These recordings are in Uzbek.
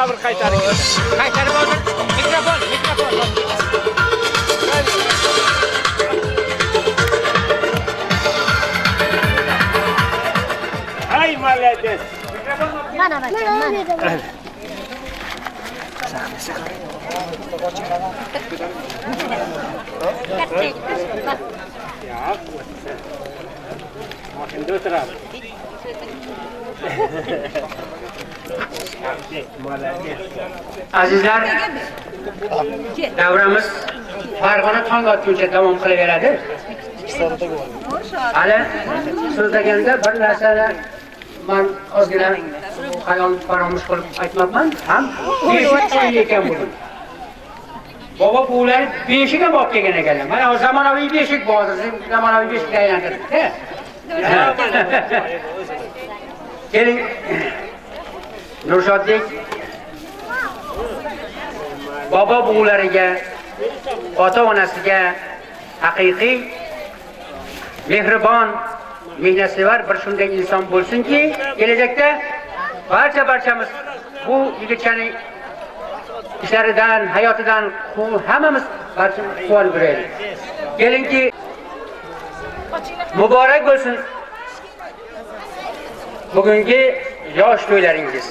bir qaytaring. Qaytarib oldir. Mikrofon. Ay молодец. Mana. Ya. Makin o'tirib. Azizlar, davramiz Farg'ona tong otguncha davom qilaveradi. Hali so'zlaganda bir narsani men ozgina xayol faromush qilib aytmoqman. Ham beshik ekan bu. Bobo bular beshiga borib kelgan ekanlar. Mana zamonaviy beshik bor, zamonaviy beshikga aylantirdi. Keling, Nurshoddek bobo buvilariga, ota-onasiga haqiqiy mehribon, mehnatsevar bir shunday inson bo'lsinki, kelajakda barchamiz bu yigitchaning ishlaridan, hayotidan hammamiz quvonib yuraylik. Kelingki, muborak bo'lsin bugungi yosh to'ylaringiz.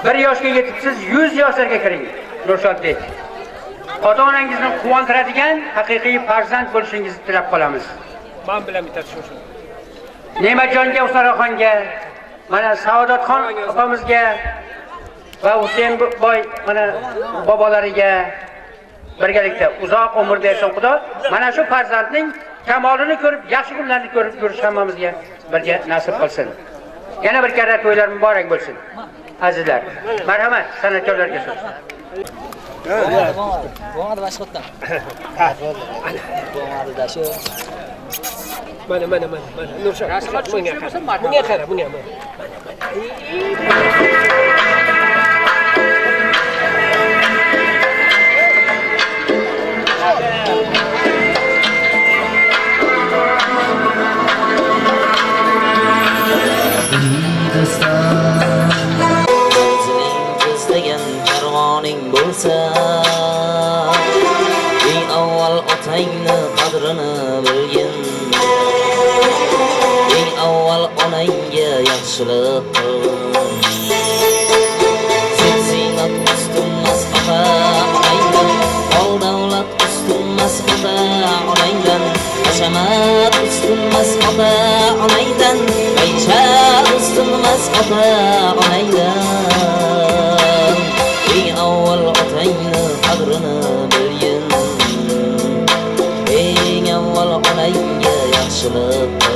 Bir yoshga yetibsiz, 100 yoshlarga kiring. Nurshoddek. Ota-onangizni quvontiradigan haqiqiy farzand bo'lishingizni tilab qolamiz. Men bilan bitta shu. Ne'matjonga, Usmonoxonga, mana Saodatxon opamizga va Husayn boy mana bobolariga birgalikda uzoq umr bersin Xudo. Mana shu farzandning kamolini ko'rib, yaxshi kunlarni ko'rib yurish hammamizga birga nasib qilsin. Yana bir karra to'ylar muborak bo'lsin. Azizlar, marhamat, san'atkorlarga so'z. Bo'lmadi boshqatdan. Bo'lmadi shu. Mana. Nurshoh. Bunga qara. Bo'lsa, eng avval otangni qadrini bilgin. Eng avval onangga yaxshilik qil. Ziynat ustunmas ota-onangdan, mol davlat ustunmas ota-onangdan, hashamat ustunmas ota-onangdan, maisha ustunmas ota-onangdan. Eng avval otangni qadrini bilgin. Eng avval onangga yaxshilik qil.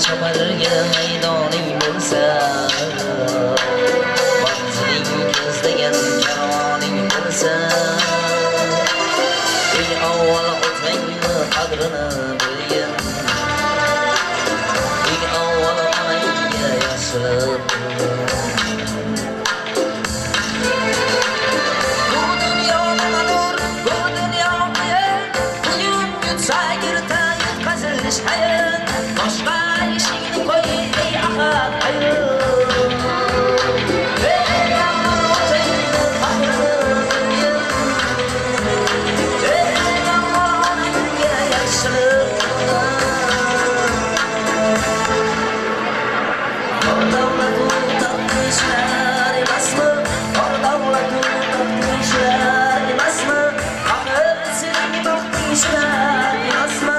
chopalga maydoning bo'lsa, manziling ko'zlagan karvoning bo'lsa, eng avval otangni qadrini bilgin, eng avval onangga yaxshilik qilgin. Boshqa ishingni qo'y, ey ahad hayr. Ey amal otangni qadrini bilgin, ey amal onangga yaxshilik qilgin. Bor davlatu taqdir ishlar emasmi? Bor davlatu taqdir ishlar emasmi? Faqat sening baxting ishlar emasmi?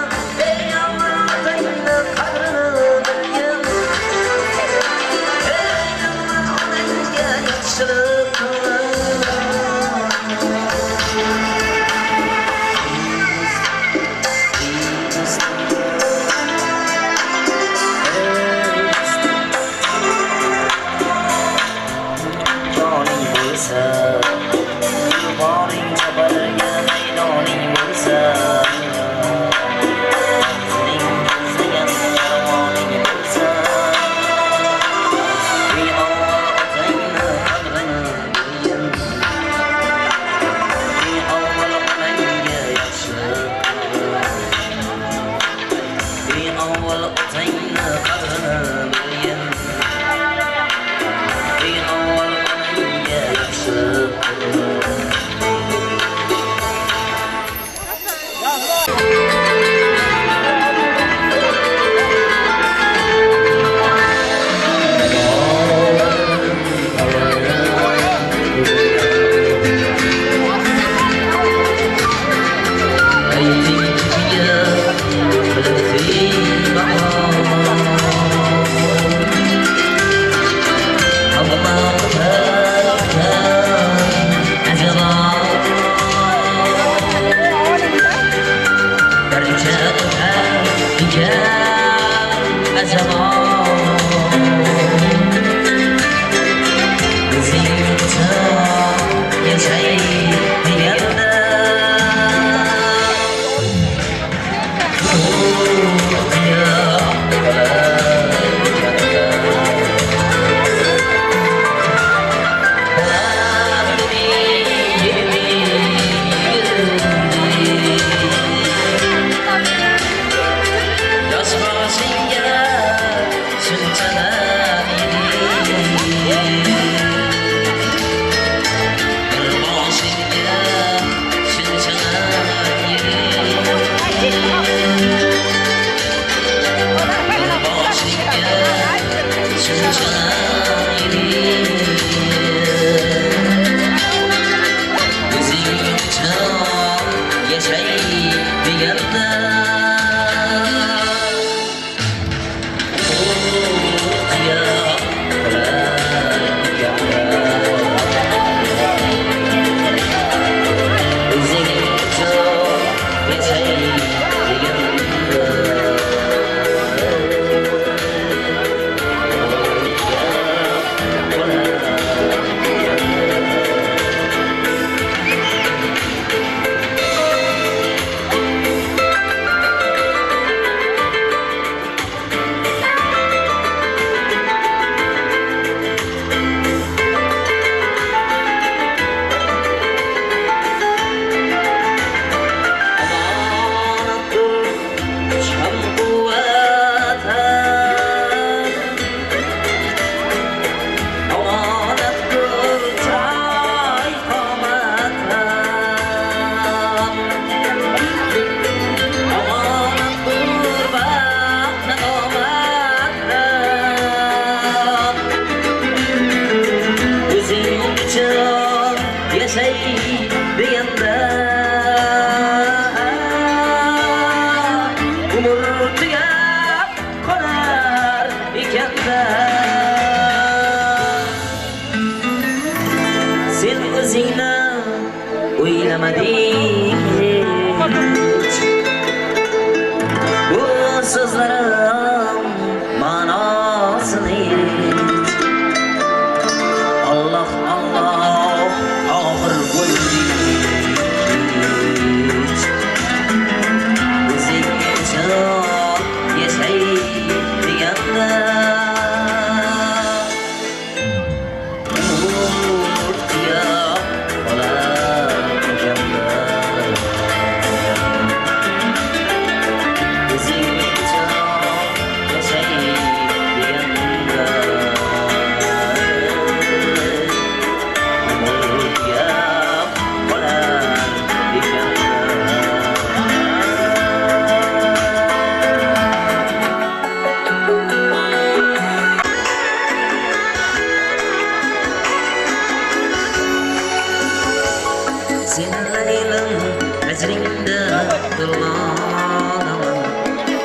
turg'anaman.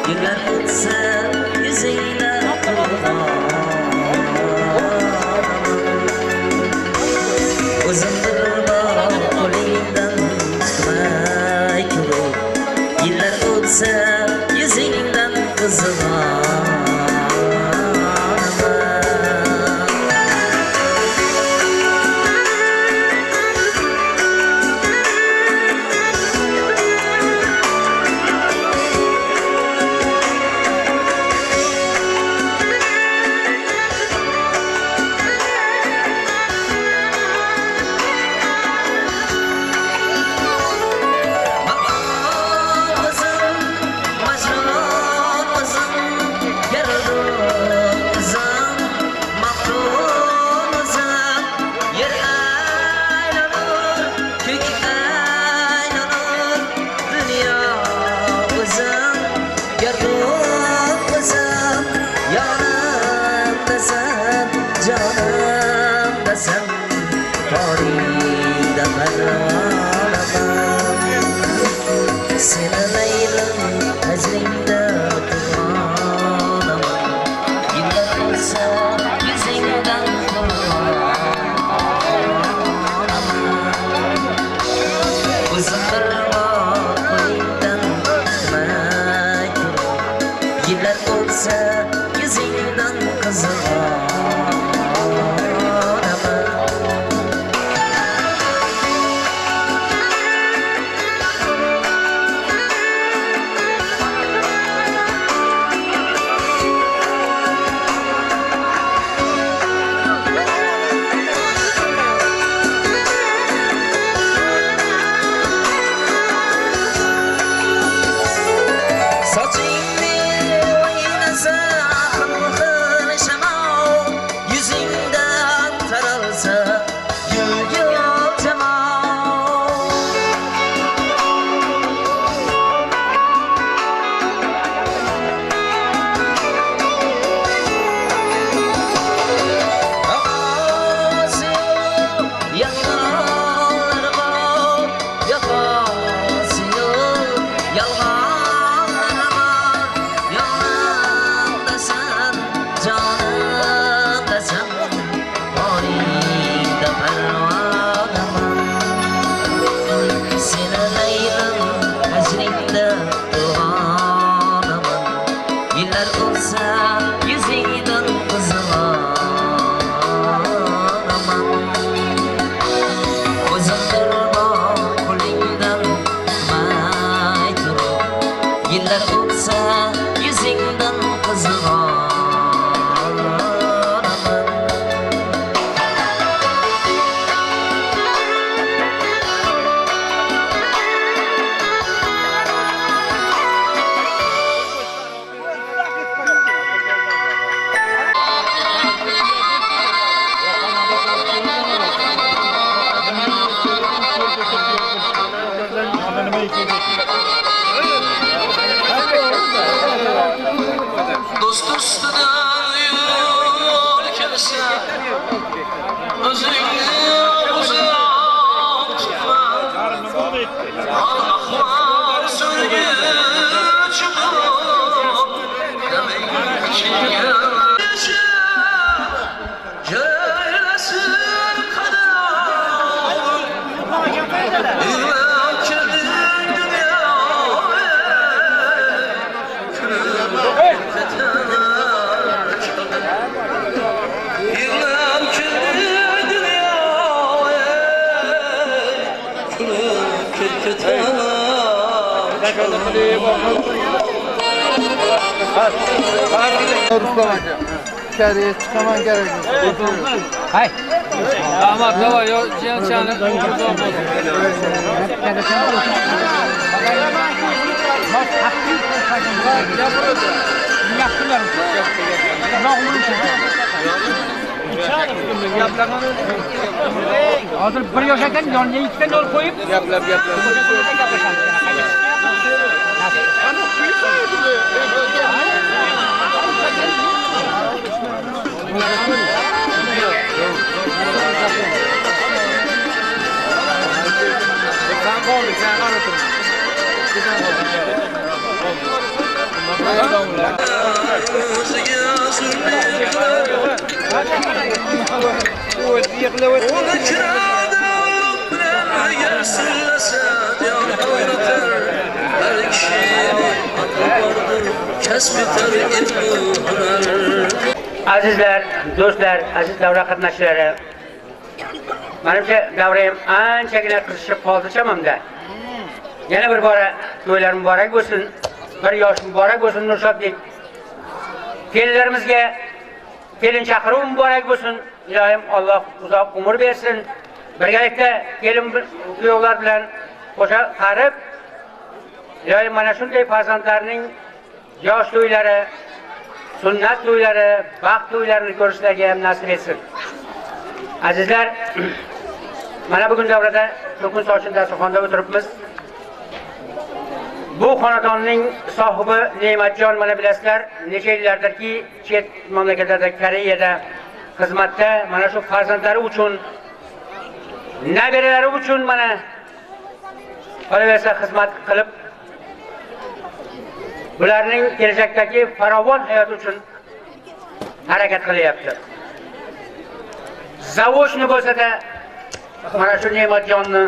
Yillar o'tsa yuzingda turg'anaman. O'zim bilmay qo'lingdan tutmay turib, yillar o'tsa yuzingdan qizg'anaman. Seni laylim ajringda turg'anaman. Yillar o'tsa yuzingdan turg'anaman. O'zim bilmay qo'lingdan tutmay turib, yillar o'tsa yuzingdan qizg'anaman. Yillar o'tsa yuzingdan qizg'anaman. Dost ustidan yo'l kelsa, o'zingni uzoq tutma. Ahmoq so'nggi chiqib, joylasin qadam. Yig'lab kelding dunyoga, yig'lab kelding dunyoga, kulib ketgan. Ruslan aka, içeriye çıkaman gerek. Hay. Ama давай, я чаны. Hozir bir yosh ekan, yoniga ikkita nol qo'yib, Gaplab. Sen Onu kirada olup bilen yersinlese can oynatar. Her kişinin aklı vardır, kesb eter ilmi hunar. Azizlar, do'stlar, aziz davra qatnashchilari. Menimcha davram anchagina qizishib qoldi chamamda. Yana bir bora to'ylar muborak bo'lsin. Bir yosh muborak bo'lsin Nurshoddek. Kelinlarimizga kelin chaqiruv muborak bo'lsin. Ilohim Alloh uzoq umr bersin. Birgalikda kelin kuyovlar bilan qo'sha qarib, ilohim mana shunday farzandlarning yosh to'ylari, sunnat to'ylari, baxt to'ylarini ko'rishlariga ham nasib etsin. Azizlar, mana bugun davrada To'kin Sochin dasturxonda o'tiribmiz. Bu xonadonning sohibi Ne'matjon, mana bilasizlar, necha yillardirki chet mamlakatlarda, Koreyada xizmatda, mana shu farzandlari uchun, nabiralari uchun mana qolaversa xizmat qilib, bularning kelajakdagi farovon hayot uchun harakat qilyapti. Zavoshni bo'lsa-da mana shu Ne'matjonni,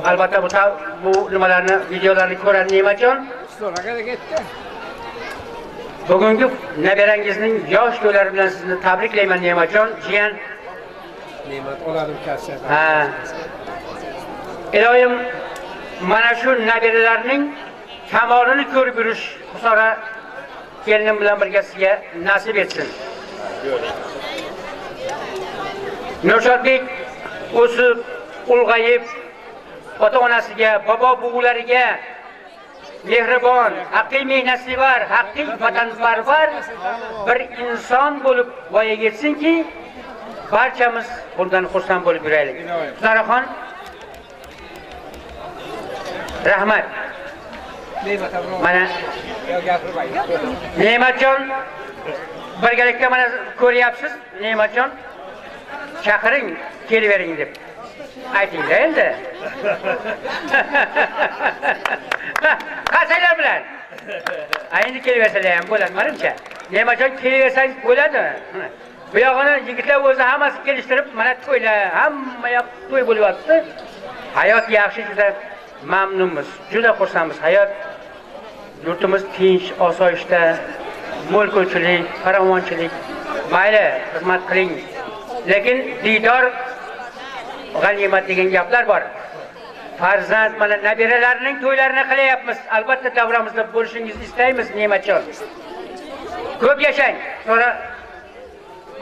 albatta bu nimalarni, videolarni ko'radi Ne'matjon. Bugungi nabirangizning yosh to'ylari bilan sizni tabriklayman Ne'matjon, jiyan. Ne'mat oladim kasab. Ha. Ilohim mana shu nabiralarning kamolini ko'rib yurish xusora kelinim bilan birga sizga nasib etsin. Nurshoddek o'sib, ulg'ayib, ota-onasiga, bobo-buvulariga mehribon, haqiqiy mehnatsevar, haqiqiy vatanparvar bir inson bo'lib voyaga yetsinki, barchamiz bundan xursand bo'lib yuraylik. Saraxon, rahmat. Mana Ne'matjon, birgalikda mana ko'ryapsiz, Ne'matjon, chaqiring, kelivering deb aytinglar endi. Qasaylar bilan. Endi kelaversalar ham bo'ladi, menimcha. Ne'matjon kelaversangiz bo'ladi. Bu yog'ini yigitlar o'zi hammasi kelishtirib, mana to'ylar, hamma yoq to'y bo'lyapti. Hayot yaxshi, juda mamnunmiz, juda xursandmiz. Hayot yurtimiz tinch, osoyishta, mulkchilik, farovonchilik. Mayli, xizmat qiling. Lekin diydor g'animat degan gaplar bor. Farzand, mana nabiralarning to'ylarini qilyapmiz. Albatta davramizda bo'lishingizni istaymiz Ne'matjon. Ko'p yashang. Sonra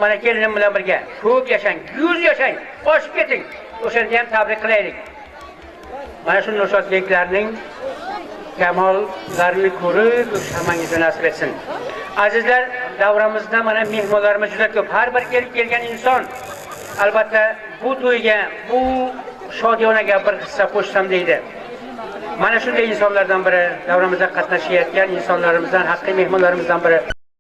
mana kelinim bilan birga ko'p yashang, 100 yashang, oshib keting. O'shanda ham tabrik qilaylik. Mana shu Nurshoddeklarning kamollarini ko'rib, hammangizni nasib etsin. Azizlar, davramizda mana mehmonlarimiz juda ko'p. Har bir kelgan inson albatta bu to'yga, bu shodiyonaga bir hissa qo'shsam deydi. Mana shunday insonlardan biri, davramizda qatnashayotgan insonlarimizdan, haqiqiy mehmonlarimizdan biri